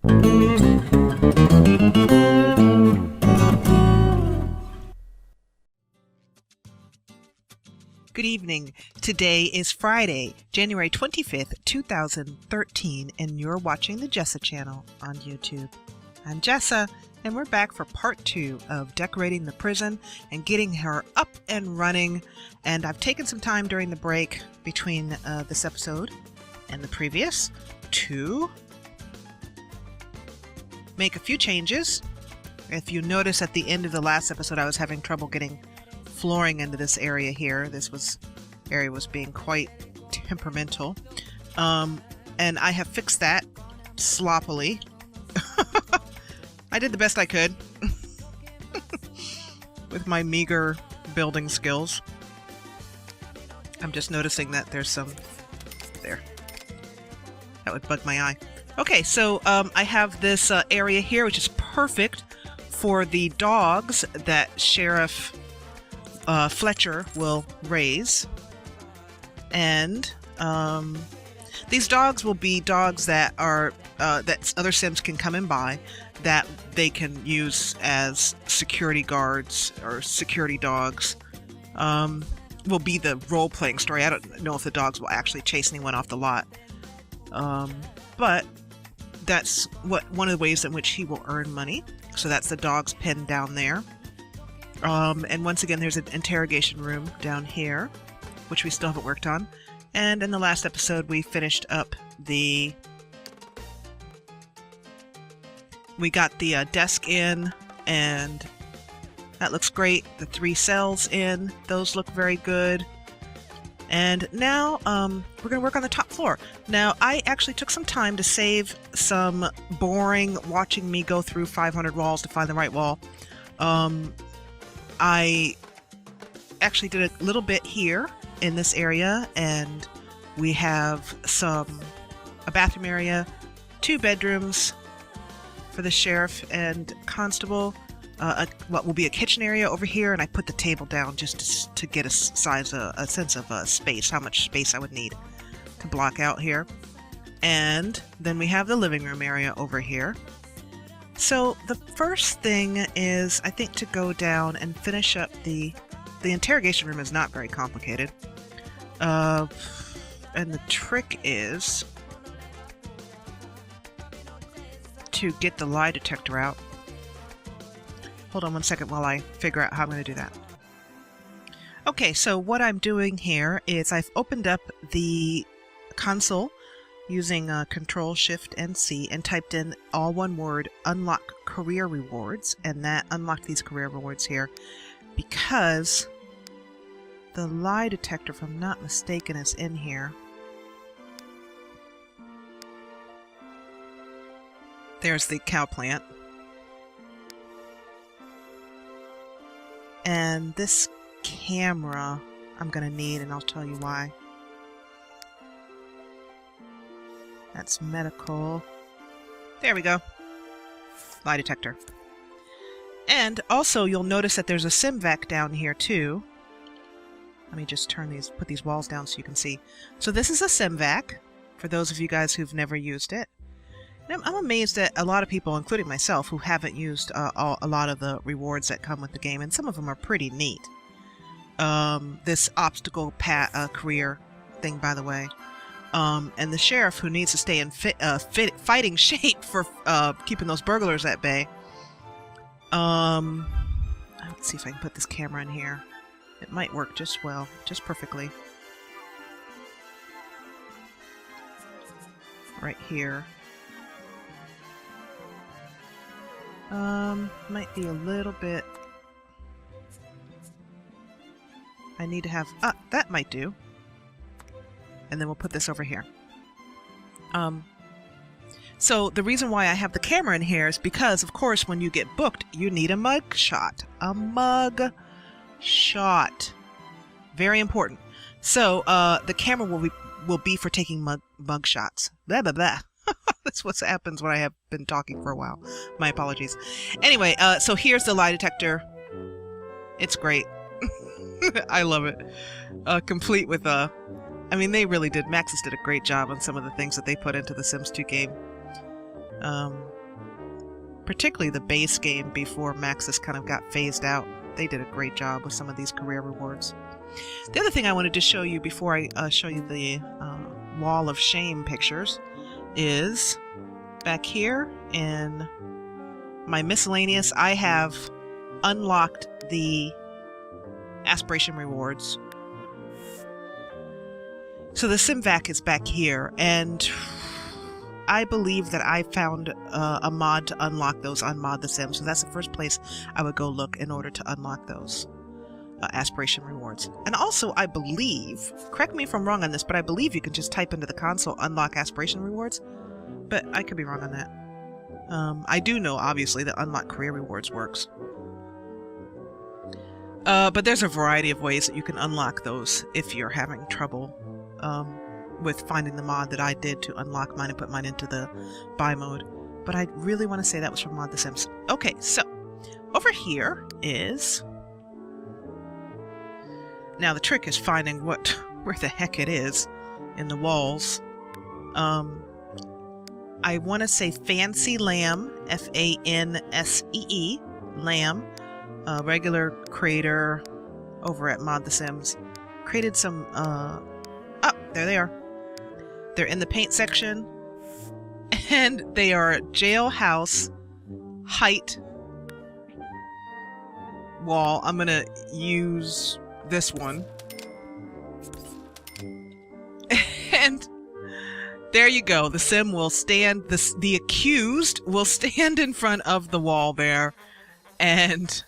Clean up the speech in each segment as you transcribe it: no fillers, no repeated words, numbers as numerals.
Good evening. Today is Friday, January 25th, 2013, and you're watching the Jessa Channel on YouTube. I'm Jessa, and we're back for part 2 of decorating the prison and getting her up and running. And I've taken some time during the break between this episode and the previous to make a few changes. If you notice at the end of the last episode, I was having trouble getting flooring into this area here. Area was being quite temperamental. And I have fixed that sloppily. I did the best I could with my meager building skills. I'm just noticing that there's some there. That would bug my eye. Okay, so I have this area here, which is perfect for the dogs that Sheriff Fletcher will raise. And these dogs will be dogs that are that other Sims can come and buy, that they can use as security guards or security dogs. Will be the role-playing story. I don't know if the dogs will actually chase anyone off the lot, but that's one of the ways in which he will earn money. So that's the dog's pen down there. And once again, there's an interrogation room down here, which we still haven't worked on. And in the last episode, we finished up we got the desk in, and that looks great. The 3 cells in, those look very good. And now we're going to work on the top floor. Now, I actually took some time to save some boring watching me go through 500 walls to find the right wall. I actually did a little bit here in this area, and we have a bathroom area, 2 bedrooms for the sheriff and constable, what will be a kitchen area over here, and I put the table down just to get a sense of space, how much space I would need to block out here. And then we have the living room area over here. So the first thing is, I think, to go down and finish up the interrogation room is not very complicated. And the trick is to get the lie detector out. Hold on one second while I figure out how I'm going to do that. Okay, so what I'm doing here is I've opened up the console using Control Shift and C and typed in all one word, unlock career rewards, and that unlocked these career rewards here because the lie detector, if I'm not mistaken, is in here. There's the cow plant. And this camera I'm going to need, and I'll tell you why. That's medical. There we go. Lie detector. And also you'll notice that there's a sim vac down here too. Let me just put these walls down so you can see. So this is a sim vac for those of you guys who've never used it. And I'm amazed at a lot of people, including myself, who haven't used a lot of the rewards that come with the game, and some of them are pretty neat. This obstacle career thing, by the way. And the sheriff, who needs to stay in fighting shape for keeping those burglars at bay. Let's see if I can put this camera in here. It might work just perfectly. Right here. Might be a little bit... I need to have... that might do. And then we'll put this over here. So the reason why I have the camera in here is because, of course, when you get booked, you need a mug shot. A mug shot. Very important. So the camera will be for taking mug shots. Blah, blah, blah. That's what happens when I have been talking for a while. My apologies. Anyway, so here's the lie detector. It's great. I love it. Complete with I mean, they really did. Maxis did a great job on some of the things that they put into the Sims 2 game. Particularly the base game before Maxis kind of got phased out. They did a great job with some of these career rewards. The other thing I wanted to show you before I show you the Wall of Shame pictures is back here in my miscellaneous, I have unlocked the Aspiration Rewards. So the SimVac is back here, and I believe that I found a mod to unlock those on Mod the Sims, so that's the first place I would go look in order to unlock those Aspiration Rewards. And also, I believe, correct me if I'm wrong on this, but I believe you can just type into the console unlock Aspiration Rewards, but I could be wrong on that. I do know, obviously, that unlock career rewards works. But there's a variety of ways that you can unlock those if you're having trouble with finding the mod that I did to unlock mine and put mine into the buy mode. But I really want to say that was from Mod the Sims. Okay, so over here is... Now the trick is finding where the heck it is in the walls. I want to say Fancy Lamb, F-A-N-S-E-E, Lamb, regular creator over at Mod the Sims. Created some, oh, there they are. They're in the paint section, and they are jailhouse height wall. I'm gonna use this one. And there you go. The sim will stand, the accused will stand in front of the wall there and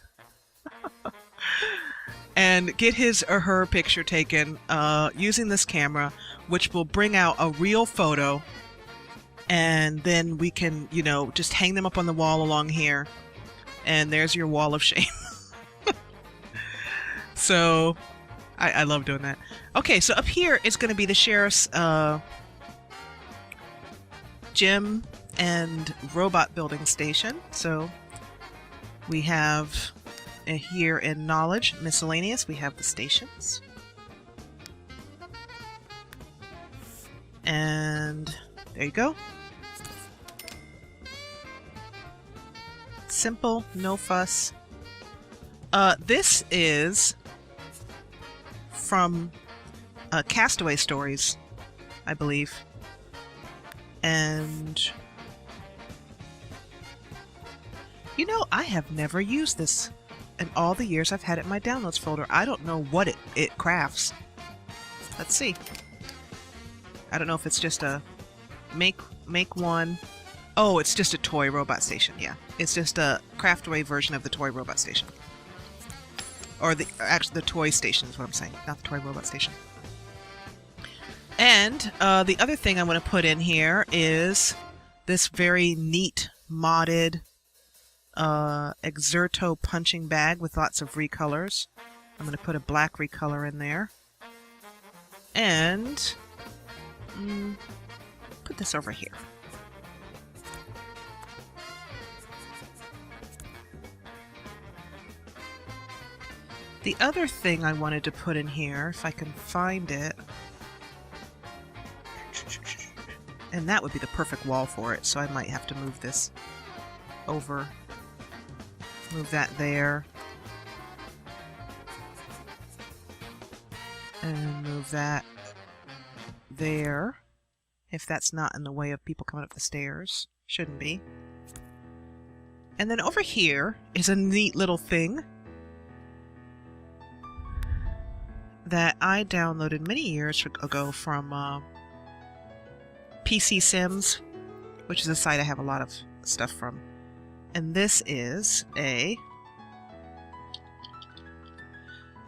and get his or her picture taken using this camera, which will bring out a real photo, and then we can, you know, just hang them up on the wall along here, and there's your wall of shame. So I love doing that. Okay, so up here is going to be the sheriff's gym and robot building station. So we have here in knowledge miscellaneous, we have the stations, and there you go. Simple, no fuss. This is from Castaway Stories, I believe. And you know, I have never used this in all the years I've had it in my downloads folder. I don't know what it crafts. Let's see. I don't know if it's just a make one. Oh, it's just a toy robot station. Yeah, it's just a craftaway version of the toy robot station. Or actually the toy station is what I'm saying, not the toy robot station. And the other thing I want to put in here is this very neat modded Exerto punching bag with lots of recolors. I'm going to put a black recolor in there. And put this over here. The other thing I wanted to put in here, if I can find it, and that would be the perfect wall for it, so I might have to move this over, move that there, and move that there, if that's not in the way of people coming up the stairs. Shouldn't be. And then over here is a neat little thing that I downloaded many years ago from PC Sims, which is a site I have a lot of stuff from. And this is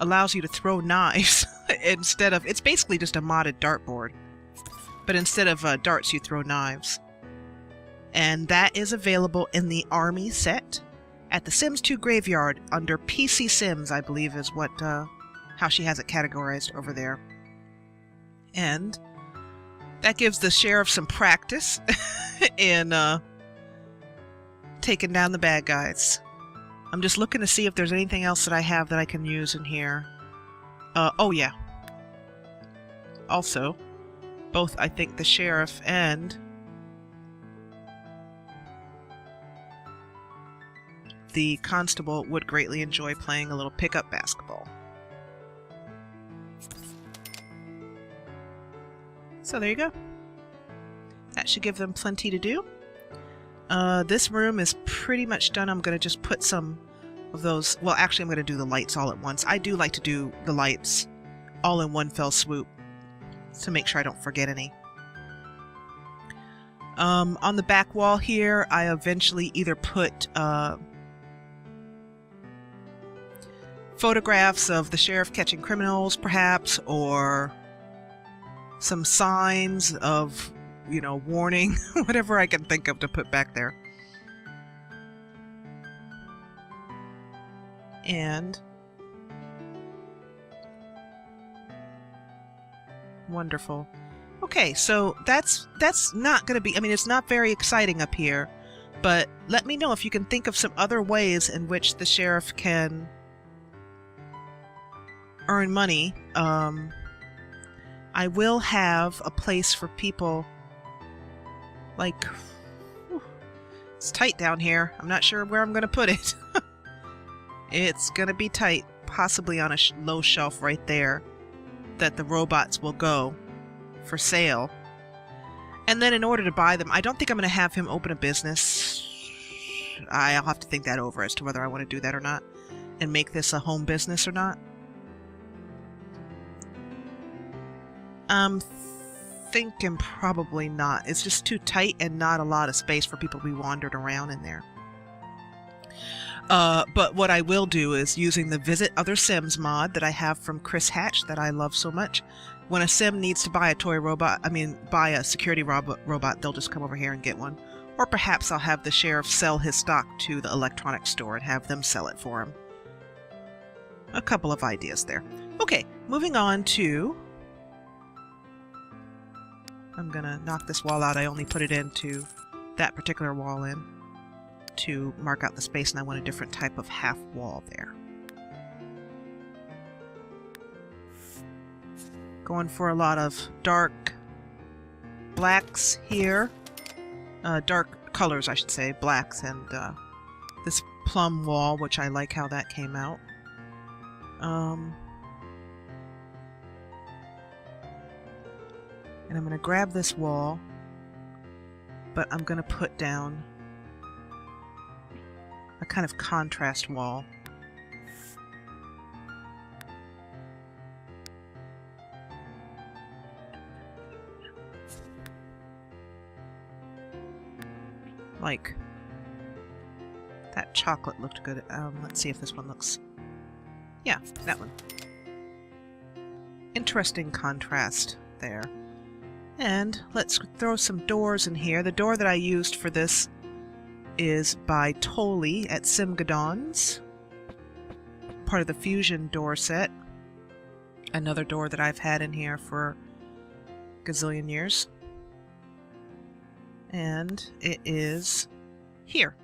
allows you to throw knives instead of, it's basically just a modded dartboard, but instead of darts you throw knives. And that is available in the Army set at the Sims 2 Graveyard under PC Sims, I believe is what how she has it categorized over there. And that gives the sheriff some practice in taking down the bad guys. I'm just looking to see if there's anything else that I have that I can use in here. Oh yeah. Also, both I think the sheriff and the constable would greatly enjoy playing a little pickup basketball. So there you go. That should give them plenty to do. This room is pretty much done. I'm going to just put some of those... Well, actually, I'm going to do the lights all at once. I do like to do the lights all in one fell swoop to make sure I don't forget any. On the back wall here, I eventually either put photographs of the sheriff catching criminals, perhaps, or some signs of, you know, warning, whatever I can think of to put back there. And wonderful. Okay, so that's not going to be, I mean, it's not very exciting up here, but let me know if you can think of some other ways in which the sheriff can earn money. I will have a place for people, like, whew, it's tight down here. I'm not sure where I'm going to put it. It's going to be tight, possibly on a low shelf right there that the robots will go for sale. And then in order to buy them, I don't think I'm going to have him open a business. I'll have to think that over as to whether I want to do that or not and make this a home business or not. I'm thinking probably not. It's just too tight and not a lot of space for people to be wandered around in there. But what I will do is using the Visit Other Sims mod that I have from Chris Hatch that I love so much. When a sim needs to buy a toy robot, buy a security robot, they'll just come over here and get one. Or perhaps I'll have the sheriff sell his stock to the electronics store and have them sell it for him. A couple of ideas there. Okay, moving on to... I'm gonna knock this wall out. I only put it into that particular wall in to mark out the space, and I want a different type of half wall there. Going for a lot of dark blacks here. Dark colors, I should say. Blacks and this plum wall, which I like how that came out. And I'm going to grab this wall, but I'm going to put down a kind of contrast wall. Like, that chocolate looked good. Let's see if this one looks... Yeah, that one. Interesting contrast there. And let's throw some doors in here. The door that I used for this is by Tolly at Simgadons. Part of the Fusion door set. Another door that I've had in here for a gazillion years. And it is here.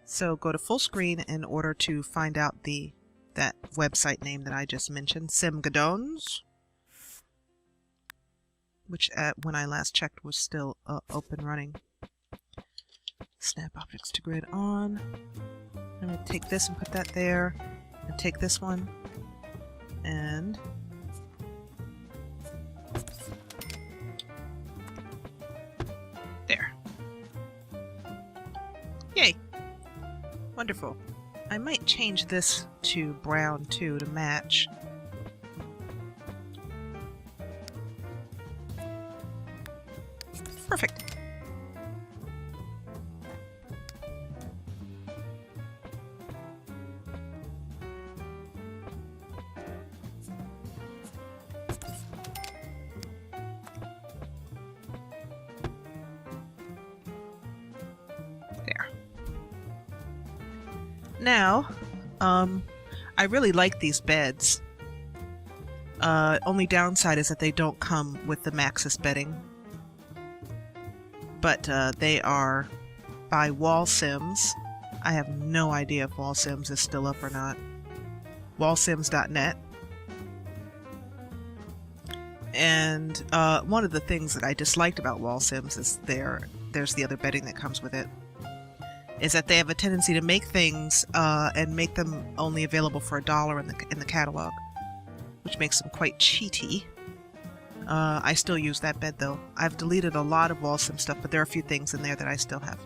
So go to full screen in order to find out that website name that I just mentioned, Simgadons, which when I last checked was still up and running. Snap objects to grid on. I'm going to take this and put that there, and take this one and there. Yay! Wonderful. I might change this to brown too to match. Perfect. Now, I really like these beds. Only downside is that they don't come with the Maxis bedding. But they are by Wall Sims. I have no idea if Wall Sims is still up or not. Wallsims.net. And one of the things that I disliked about Wall Sims is there's the other bedding that comes with it. is that they have a tendency to make things and make them only available for $1 in the catalog, which makes them quite cheaty. I still use that bed though. I've deleted a lot of Walsum stuff, but there are a few things in there that I still have.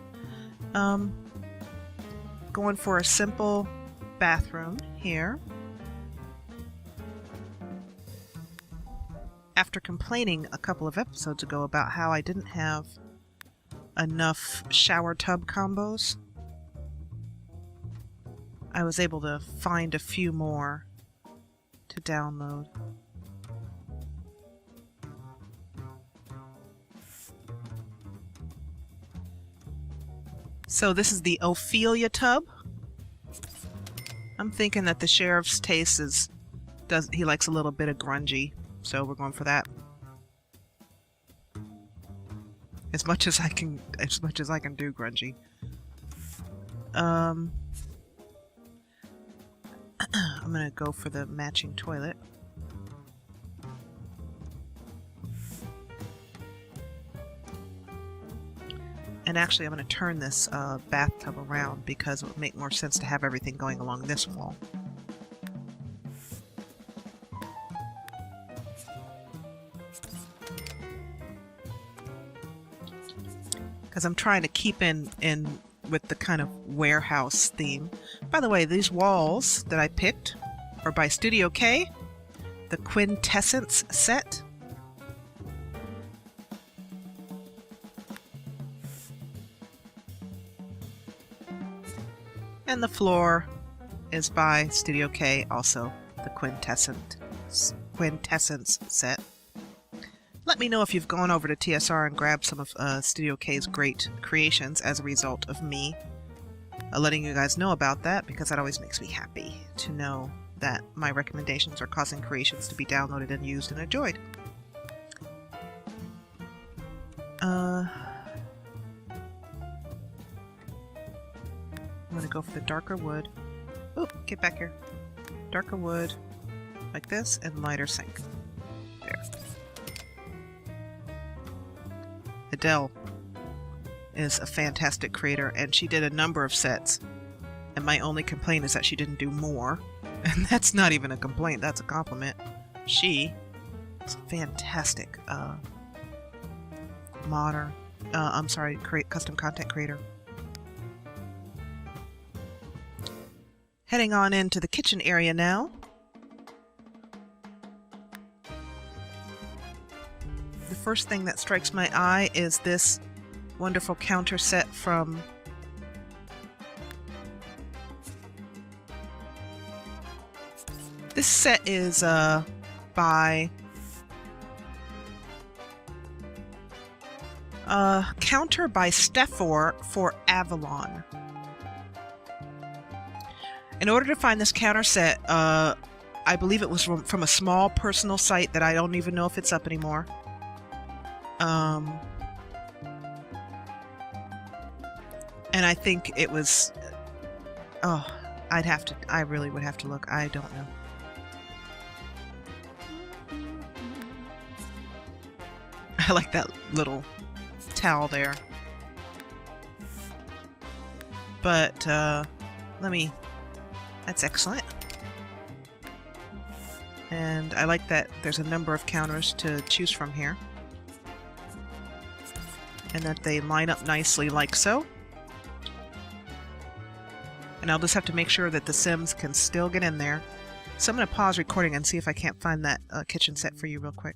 Going for a simple bathroom here. After complaining a couple of episodes ago about how I didn't have enough shower tub combos, I was able to find a few more to download. So this is the Ophelia tub. I'm thinking that the sheriff's taste he likes a little bit of grungy, so we're going for that. As much as I can do grungy. I'm gonna go for the matching toilet. And actually, I'm going to turn this bathtub around because it would make more sense to have everything going along this wall. Because I'm trying to keep in with the kind of warehouse theme. By the way, these walls that I picked are by Studio K, the Quintessence set. And the floor is by Studio K, also the Quintessence set. Let me know if you've gone over to TSR and grabbed some of Studio K's great creations as a result of me letting you guys know about that, because that always makes me happy to know that my recommendations are causing creations to be downloaded and used and enjoyed. I'm going to go for the darker wood. Oh, get back here. Darker wood, like this, and lighter sink. There. Adele is a fantastic creator, and she did a number of sets. And my only complaint is that she didn't do more. And that's not even a complaint, that's a compliment. She is a fantastic custom content creator. Heading on into the kitchen area now. The first thing that strikes my eye is this wonderful counter set from this set is by counter by Steffor for Avalon. In order to find this counter set, I believe it was from a small personal site that I don't even know if it's up anymore. And I think it was... Oh, I really would have to look. I don't know. I like that little towel there. But, let me... That's excellent. And I like that there's a number of counters to choose from here. And that they line up nicely like so. And I'll just have to make sure that the Sims can still get in there. So I'm going to pause recording and see if I can't find that kitchen set for you real quick.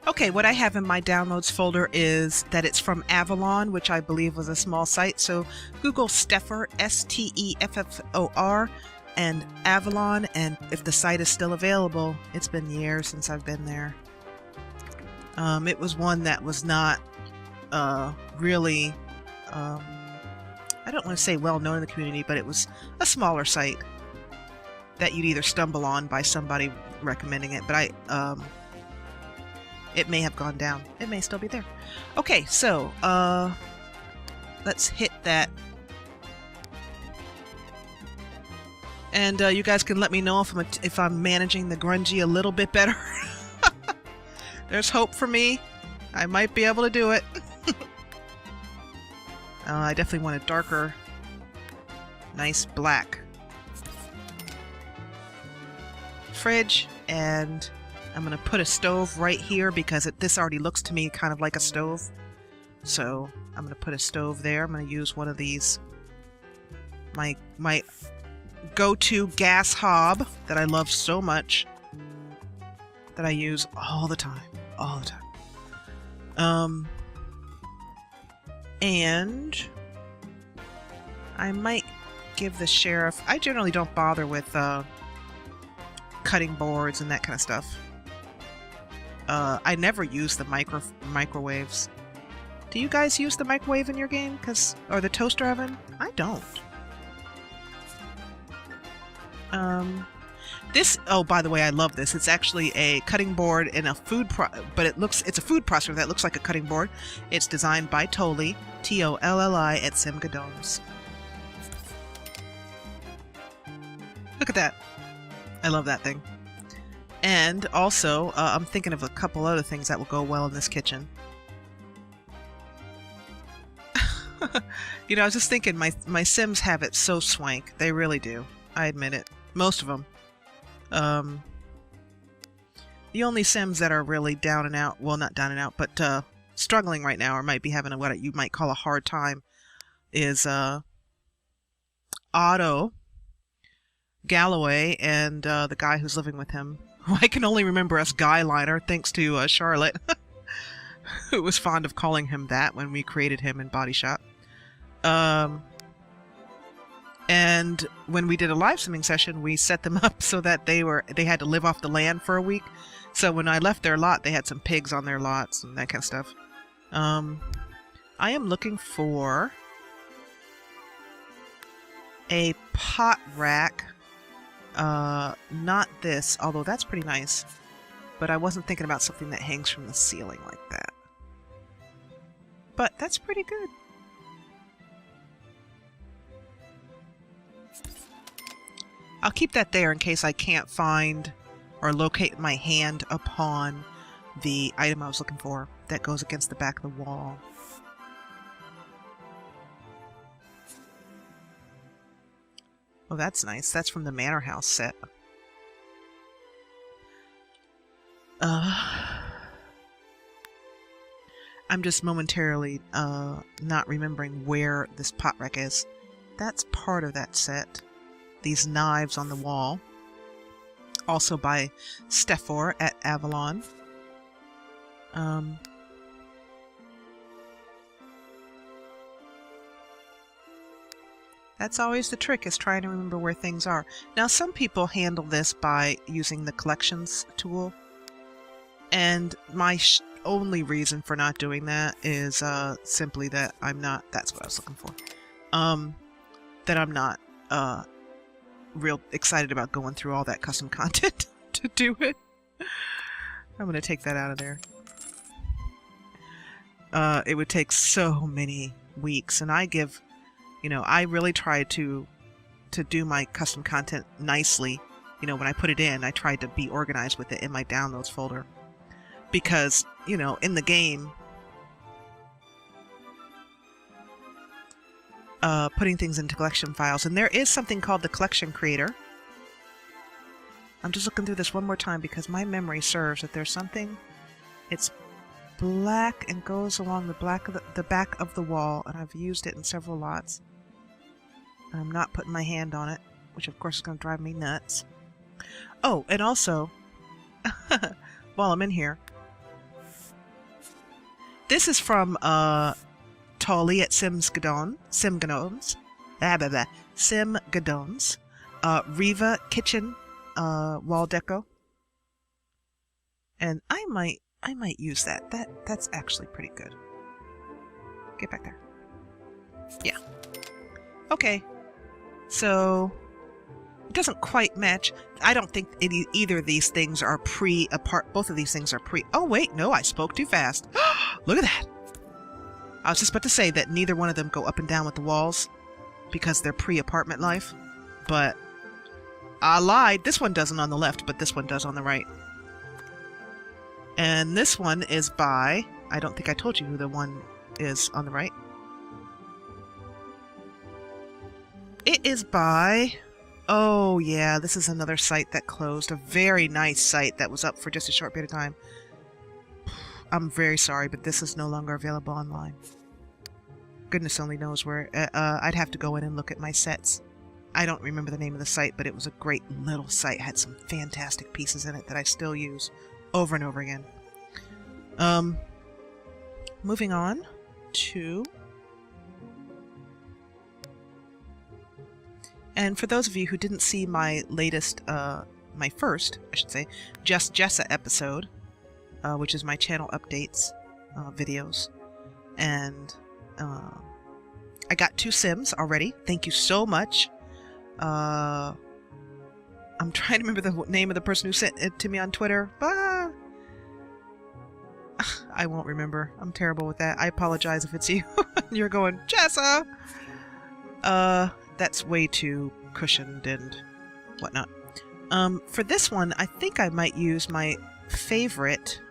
Okay, what I have in my downloads folder is that it's from Avalon, which I believe was a small site. So Google Steffor, S-T-E-F-F-O-R, and Avalon, and if the site is still available, it's been years since I've been there. It was one that was not really, I don't want to say well known in the community, but it was a smaller site that you'd either stumble on by somebody recommending it, but it may have gone down. It may still be there. Okay, so let's hit that. And you guys can let me know if I'm managing the grungy a little bit better. There's hope for me. I might be able to do it. I definitely want a darker, nice black fridge, and I'm going to put a stove right here because this already looks to me kind of like a stove. So I'm going to put a stove there. I'm going to use one of these, my go-to gas hob that I love so much, that I use all the time. And I might give the sheriff... I generally don't bother with cutting boards and that kind of stuff. I never use the microwaves. Do you guys use the microwave in your game? Or the toaster oven? I don't. This, oh, by the way, I love this. It's actually a cutting board in a but it's a food processor that looks like a cutting board. It's designed by Tolly, T-O-L-L-I, at Simgadones. Look at that. I love that thing. And also, I'm thinking of a couple other things that will go well in this kitchen. You know, I was just thinking, my Sims have it so swank. They really do. I admit it. Most of them. The only Sims that are really down and out, well, not down and out, but struggling right now, or might be having what you might call a hard time, is Otto, Galloway, and the guy who's living with him. I can only remember as Guyliner, thanks to Charlotte, who was fond of calling him that when we created him in Body Shop. And when we did a live simming session, we set them up so that they had to live off the land for a week. So when I left their lot, they had some pigs on their lots and that kind of stuff. I am looking for a pot rack. Not this, although that's pretty nice. But I wasn't thinking about something that hangs from the ceiling like that. But that's pretty good. I'll keep that there in case I can't find or locate my hand upon the item I was looking for that goes against the back of the wall. Oh, that's nice. That's from the Manor House set. I'm just momentarily not remembering where this pot rack is. That's part of that set. These knives on the wall. Also by Stepfor at Avalon. That's always the trick, is trying to remember where things are. Now, some people handle this by using the collections tool. And my only reason for not doing that is simply that I'm not... That's what I was looking for. That I'm not real excited about going through all that custom content to do it. I'm going to take that out of there. It would take so many weeks, and I give... You know, I really tried to do my custom content nicely. You know, when I put it in, I tried to be organized with it in my downloads folder. Because, you know, in the game, putting things into collection files. And there is something called the Collection Creator. I'm just looking through this one more time because my memory serves that there's something. It's black and goes along the back of the wall, and I've used it in several lots. And I'm not putting my hand on it, which of course is going to drive me nuts. Oh, and also, while I'm in here, this is from Tolly at Simgadones. Simgadones. Riva Kitchen wall deco. And I might use that. That's actually pretty good. Get back there. Yeah. Okay. So it doesn't quite match. I don't think either of these things are both of these things are oh wait, no, I spoke too fast. Look at that. I was just about to say that neither one of them go up and down with the walls because they're pre-apartment life, but I lied. This one doesn't on the left, but this one does on the right. And this one is by, I don't think I told you who the one is on the right. is by... Oh, yeah, this is another site that closed. A very nice site that was up for just a short period of time. I'm very sorry, but this is no longer available online. Goodness only knows where. I'd have to go in and look at my sets. I don't remember the name of the site, but it was a great little site. It had some fantastic pieces in it that I still use over and over again. Moving on to... And for those of you who didn't see my latest, my first, I should say, Jessa episode, which is my channel updates videos, and I got 2 Sims already. Thank you so much. I'm trying to remember the name of the person who sent it to me on Twitter. I won't remember. I'm terrible with that. I apologize if it's you. You're going, Jessa! That's way too cushioned and whatnot. For this one, I think I might use my favorite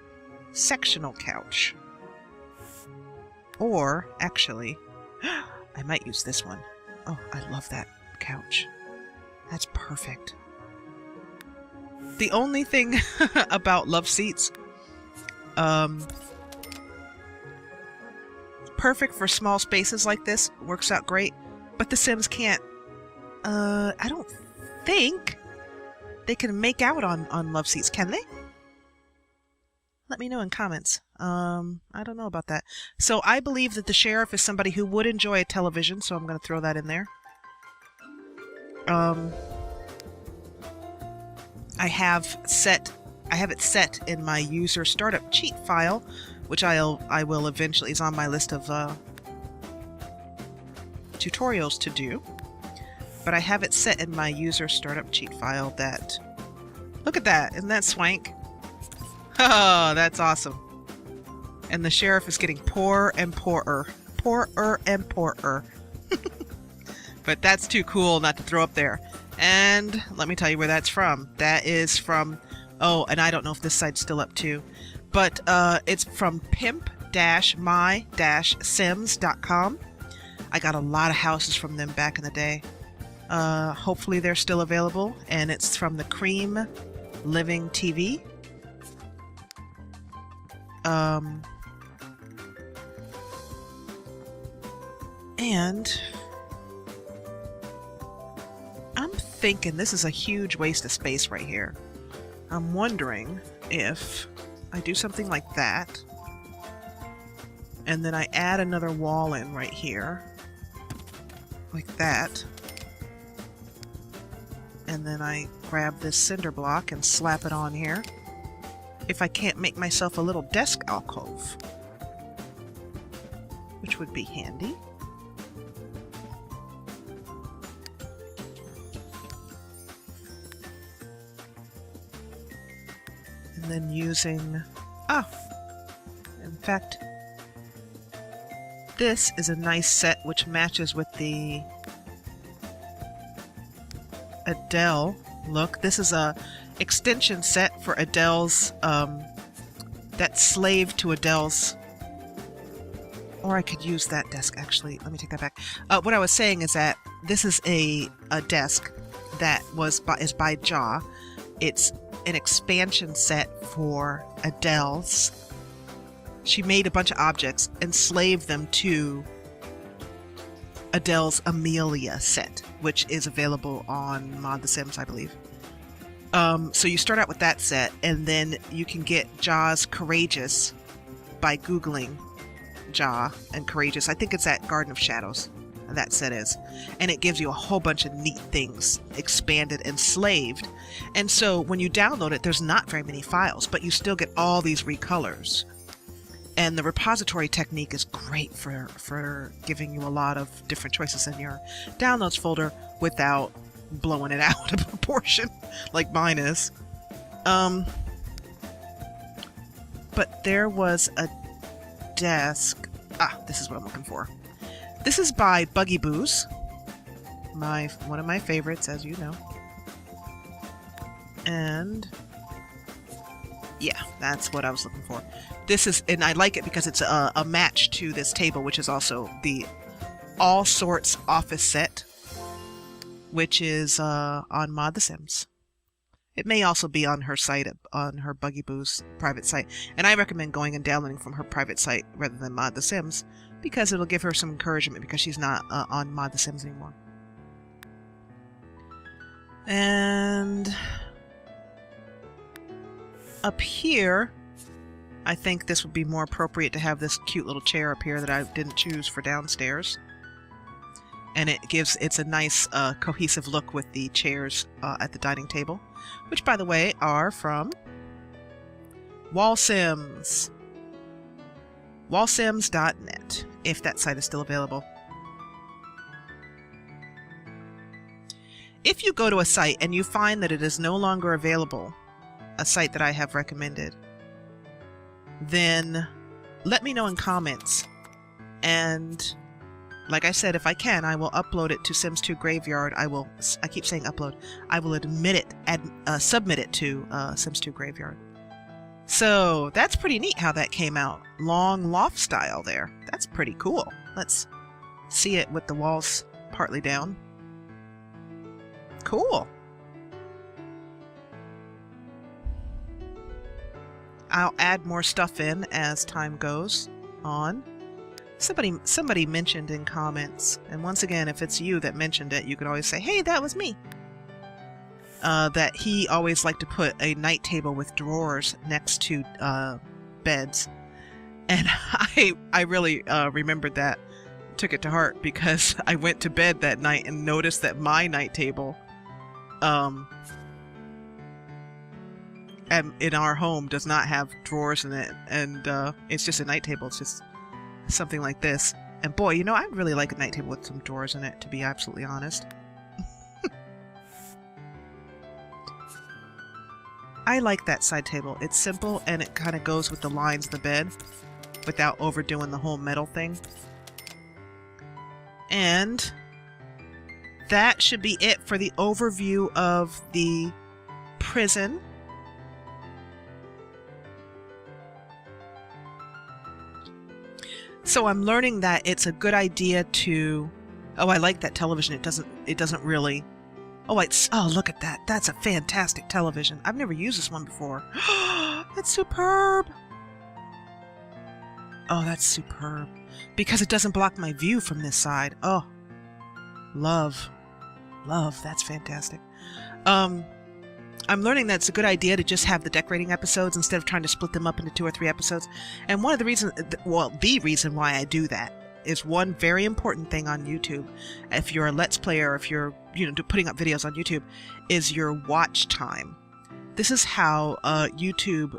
sectional couch. Or, actually, I might use this one. Oh, I love that couch. That's perfect. The only thing about love seats, perfect for small spaces like this, works out great. But the Sims can't, I don't think they can make out on love seats, can they? Let me know in comments. I don't know about that. So I believe that the Sheriff is somebody who would enjoy a television, so I'm going to throw that in there. I have it set in my user startup cheat file, which I will eventually, is on my list of tutorials to do, but I have it set in my user startup cheat file that, look at that, isn't that swank? Oh, that's awesome. And the Sheriff is getting poorer and poorer. Poorer and poorer. But that's too cool not to throw up there. And let me tell you where that's from. That is from, oh, and I don't know if this site's still up too, but it's from pimp-my-sims.com. I got a lot of houses from them back in the day. Hopefully they're still available, and it's from the Cream Living TV. And I'm thinking this is a huge waste of space right here. I'm wondering if I do something like that, and then I add another wall in right here, like that, and then I grab this cinder block and slap it on here. If I can't make myself a little desk alcove, which would be handy. And then using, in fact, this is a nice set which matches with the Adele look. This is a extension set for Adele's, that's slave to Adele's, or I could use that desk actually. Let me take that back. What I was saying is that this is a desk that is by Jaw. It's an expansion set for Adele's. She made a bunch of objects, enslaved them to Adele's Amelia set, which is available on Mod the Sims, I believe. So you start out with that set, and then you can get Jaw's Courageous by Googling Jaw and Courageous. I think it's at Garden of Shadows, that set is. And it gives you a whole bunch of neat things, expanded, enslaved. And so when you download it, there's not very many files, but you still get all these recolors. And the repository technique is great for giving you a lot of different choices in your downloads folder without blowing it out of proportion like mine is. But there was a desk. This is what I'm looking for. This is by Buggy Booze, one of my favorites, as you know. And yeah, that's what I was looking for. This is, and I like it because it's a match to this table, which is also the All Sorts office set. which is on Mod The Sims. It may also be on her site, on her Buggy Boo's private site. And I recommend going and downloading from her private site rather than Mod The Sims, because it'll give her some encouragement, because she's not on Mod The Sims anymore. And up here, I think this would be more appropriate to have this cute little chair up here that I didn't choose for downstairs. And it's a nice cohesive look with the chairs at the dining table, which, by the way, are from WallSims. WallSims.net, if that site is still available. If you go to a site and you find that it is no longer available, a site that I have recommended, then let me know in comments. And like I said, if I can, I will upload it to Sims 2 Graveyard. I keep saying upload. I will submit it to Sims 2 Graveyard. So that's pretty neat how that came out. Long loft style there. That's pretty cool. Let's see it with the walls partly down. Cool. I'll add more stuff in as time goes on. Somebody mentioned in comments, and once again, if it's you that mentioned it, you could always say, hey, that was me. That he always liked to put a night table with drawers next to beds. And I really remembered that, took it to heart, because I went to bed that night and noticed that my night table in our home does not have drawers in it, and it's just a night table. It's just something like this. And boy, you know, I'd really like a night table with some drawers in it, to be absolutely honest. I like that side table. It's simple, and it kind of goes with the lines of the bed without overdoing the whole metal thing. And that should be it for the overview of the prison. So I'm learning that it's a good idea to... Oh, I like that television. It doesn't really... Oh, look at that. That's a fantastic television. I've never used this one before. That's superb. Oh, that's superb. Because it doesn't block my view from this side. Oh, love. Love. That's fantastic. I'm learning that it's a good idea to just have the decorating episodes instead of trying to split them up into 2 or 3 episodes. And one of the reasons, well, the reason why I do that is one very important thing on YouTube. If you're a Let's Player, if you're, putting up videos on YouTube, is your watch time. This is how YouTube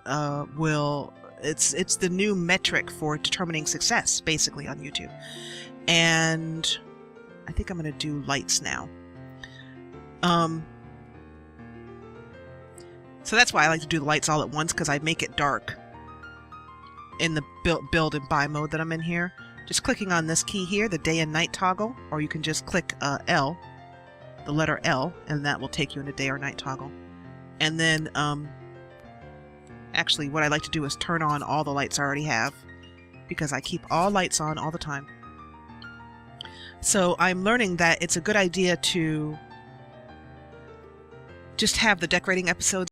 will, it's the new metric for determining success, basically, on YouTube. And I think I'm going to do lights now. So that's why I like to do the lights all at once, because I make it dark in the build and buy mode that I'm in here. Just clicking on this key here, the day and night toggle, or you can just click L, the letter L, and that will take you into day or night toggle. And then, actually what I like to do is turn on all the lights I already have, because I keep all lights on all the time. So I'm learning that it's a good idea to just have the decorating episodes